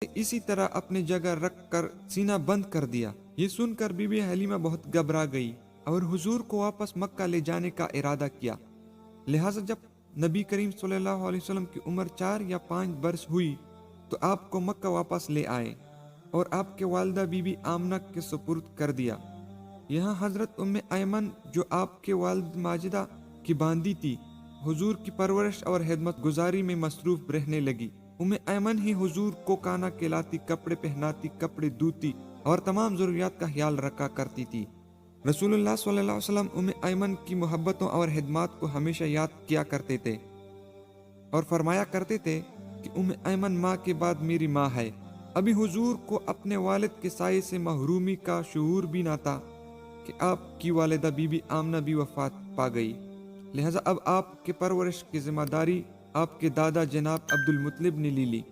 इसी तरह अपनी जगह रख कर सीना बंद कर दिया। ये सुनकर बीबी हलीमा बहुत घबरा गई और हुजूर को वापस मक्का ले जाने का इरादा किया। लिहाजा जब नबी करीम सल्लल्लाहु अलैहि वसल्लम की उम्र 4 या 5 वर्ष हुई तो आपको मक्का वापस ले आए और आपके वालिदा बीबी आमना के सुपुर्द कर दिया। यहाँ हजरत उम्मे ऐमन जो आपके वालिद माजिदा की बांदी थी, हुजूर की परवरिश और खिदमत गुजारी में मसरूफ रहने लगी। उम्मे ऐमन ही हुजूर को खाना खिलाती, कपड़े पहनाती, कपड़े धोती और तमाम जरूरियात का ख्याल रखा करती थी। रसूलुल्लाह सल्लल्लाहु अलैहि वसल्लम उम्मे ऐमन की मोहब्बतों और खिदमत को हमेशा याद किया करते थे और फरमाया करते थे कि उम्मे ऐमन माँ के बाद मेरी माँ है। अभी हुजूर को अपने वालिद के साये से महरूमी का शऊर भी ना था कि आपकी वालिदा बीबी आमना भी वफात पा गई। लिहाजा अब आपके परवरिश की जिम्मेदारी आपके दादा जनाब अब्दुल मुत्तलिब ने ले ली।